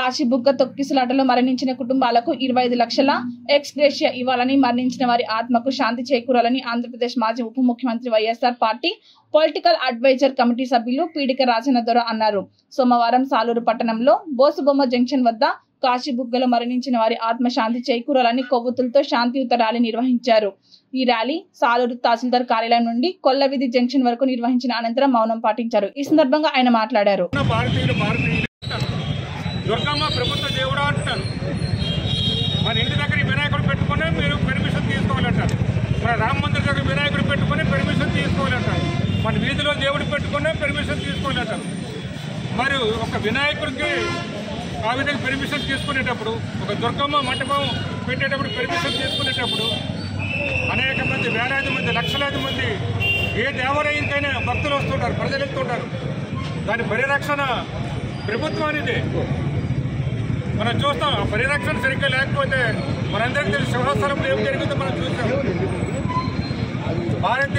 కాశీబుగ్గ తొక్కిసలాటలో మరణించిన కుటుంబాలకు 25 లక్షల ఎక్స్గ్రేషియా ఇవ్వాలని, మరణించిన వారి ఆత్మకు శాంతి చేకూరాలని ఆంధ్రప్రదేశ్ మాజీ ఉప ముఖ్యమంత్రి YSR party political advisor committee సభ్యులు పీడిక రాజన్న దొర అన్నారు. సోమవారం సాలూరు పట్టణంలో బోసుబొమ్మ జంక్షన్ వద్ద కాశీబుగ్గలో మరణించిన వారి ఆత్మ శాంతి చేకూరాలని కొవ్వొత్తులతో శాంతియుత ర్యాలీ నిర్వహించారు. ఈ ర్యాలీ సాలూరు తహసీల్దార్ కార్యాలయం నుండి కొల్లవిధి జంక్షన్ వరకు నిర్వహించిన అనంతరం మౌనం పాటించారు. ఈ సందర్భంగా ఆయన మాట్లాడారు. దుర్గమ్మ ప్రభుత్వ దేవుడు అంటారు. మన ఇంటి దగ్గర వినాయకుడు పెట్టుకుని మీరు పర్మిషన్ తీసుకోవాలంటారు. మన రామ మందిర్ దగ్గర వినాయకుడు పెట్టుకుని పర్మిషన్ తీసుకోవాలంటారు. మన వీధిలో దేవుడు పెట్టుకునే పర్మిషన్ తీసుకోవాలంటారు. మరి ఒక వినాయకుడికి ఆ విధంగా పర్మిషన్ తీసుకునేటప్పుడు, ఒక దుర్గమ్మ మంటపం పెట్టేటప్పుడు పర్మిషన్ తీసుకునేటప్పుడు అనేక మంది, వేలాది మంది, లక్షలాది మంది ఏ దేవాలయానికైనా భక్తులు వస్తుంటారు, ప్రజలు వస్తుంటారు. దాని పరిరక్షణ ప్రభుత్వానిదే. మనం చూస్తాం. ఆ పరిరక్షణ సరిగ్గా లేకపోతే మనందరికీ తెలిసి సింహాసనంలో ఏం జరిగిందో మనం చూస్తాం. భారతీయ